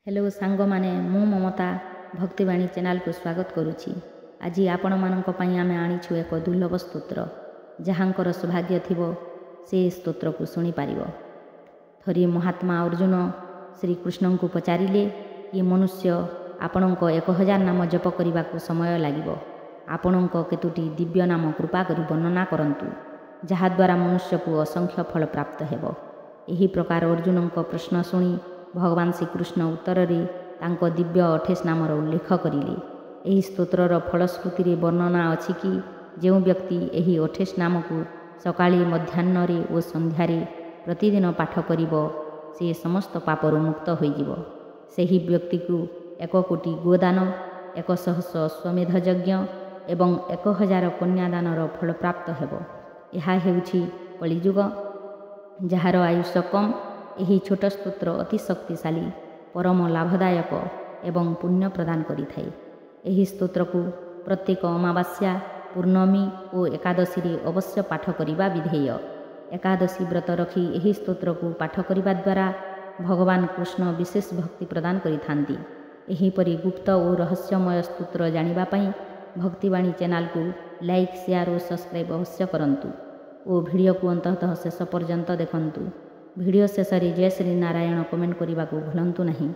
Hello सांग माने मु ममता भक्तिवाणी चैनल को स्वागत करुछि। आज आपण मानक पई आमे आनिछु एक दुर्लभ स्तोत्र जहाँकर सौभाग्य थिबो से स्तोत्र को सुनी पारिबो। थरी महात्मा अर्जुन श्री कृष्ण को पचारिले कि मनुष्य आपणक 1000 नाम जप करने को समय लागिबो। आपणक केतुटी दिव्य नाम कृपा करी वर्णना करंतु जहाद्वारा मनुष्य को असंख्य फल प्राप्त हेबो। एही प्रकार अर्जुन प्रश्न सुनी भगवान श्रीकृष्ण उत्तर रे तांको दिव्य 28 नामर उल्लेख करिले। एही स्तोत्रर फलश्रुति रे वर्णना अछि कि जो व्यक्ति एही 28 नाम को सकाळे मध्याह्न और संध्यारे प्रतिदिन पाठ करिबो से समस्त पापरु मुक्त होइजिबो। सेही व्यक्ति को 1 कोटी गोदान 100 अश्वमेध यज्ञ एवं 1000 कन्यादानर फल प्राप्त हेबो। यह हेउछि कलिजुग जार आयुष कम। यही छोट स्तोत्र अति शक्तिशाली परम लाभदायक एवं पुण्य प्रदान करिथाए। एही स्तोत्र को प्रत्येक अमावास्या पूर्णमी और एकादशी रे अवश्य पाठ करिबा विधेय। एकादशी व्रत रखी एही स्तोत्र को पाठ करिबा द्वारा भगवान कृष्ण विशेष भक्ति प्रदान करिथांती। एहीपरि गुप्त और रहस्यमय स्तोत्र जानिबा पई भक्तिवाणी चैनल को लाइक शेयर और सब्सक्राइब अवश्य करंतु और वीडियो को अंततः शेष पर्यंत देखंतु। वीडियो शेष रे जय श्री नारायण कमेंट करने को भूलंतु नहीं।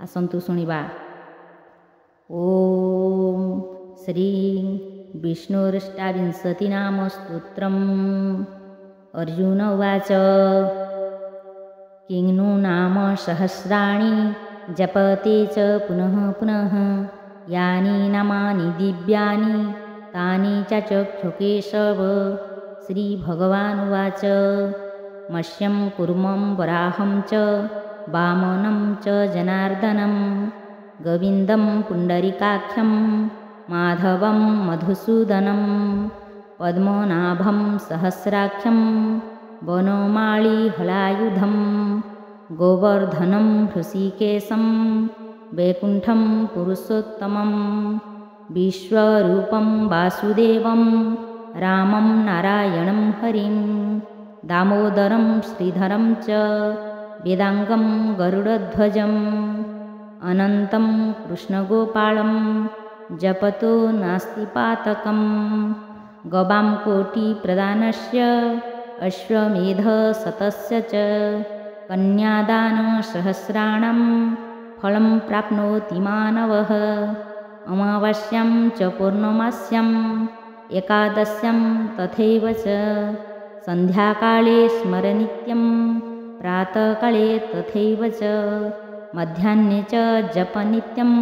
आसंतु सुनिबा। ओम श्री विष्णुरष्टाविंशति नाम स्तोत्रम्। अर्जुन उवाच किं नु नाम सहस्राणि जपते च पुनः पुनः यानि नामानि दिव्यानि तानि च चक्षुकेशव। श्रीभगवानुवाच मत्स्यं कूर्मं वराहं च वामनं च जनार्दनं गोविन्दं पुण्डरीकाक्षं माधवं मधुसूदनं पद्मनाभं सहस्राक्षं वनमाळी हलायुधं गोवर्धनं हृषीकेशं वैकुण्ठं पुरुषोत्तमं विश्वरूपं वासुदेवं रामं नारायणं हरिं दामोदरं श्रीधरं च वेदांगं गरुडध्वजम् अनन्तं कृष्णगोपालं जपतो नास्ति पातकं गवां कोटिप्रदानस्य अश्वमेधशतस्य च कन्यादानसहस्राणां फलं प्राप्नोति मानवः। अमावास्यां च पौर्णमास्याम् एकादश्यां तथैव च संध्याकाले स्मरनित्यं प्रातःकाले तथैव च मध्याह्ने च जपनित्यं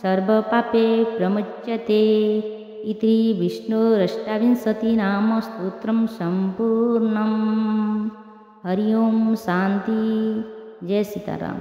सर्वपापे प्रमुच्यते। इति विष्णुरष्टाविंशति नाम स्तोत्रं संपूर्णम्। हरि ओम शांति। जय सीताराम।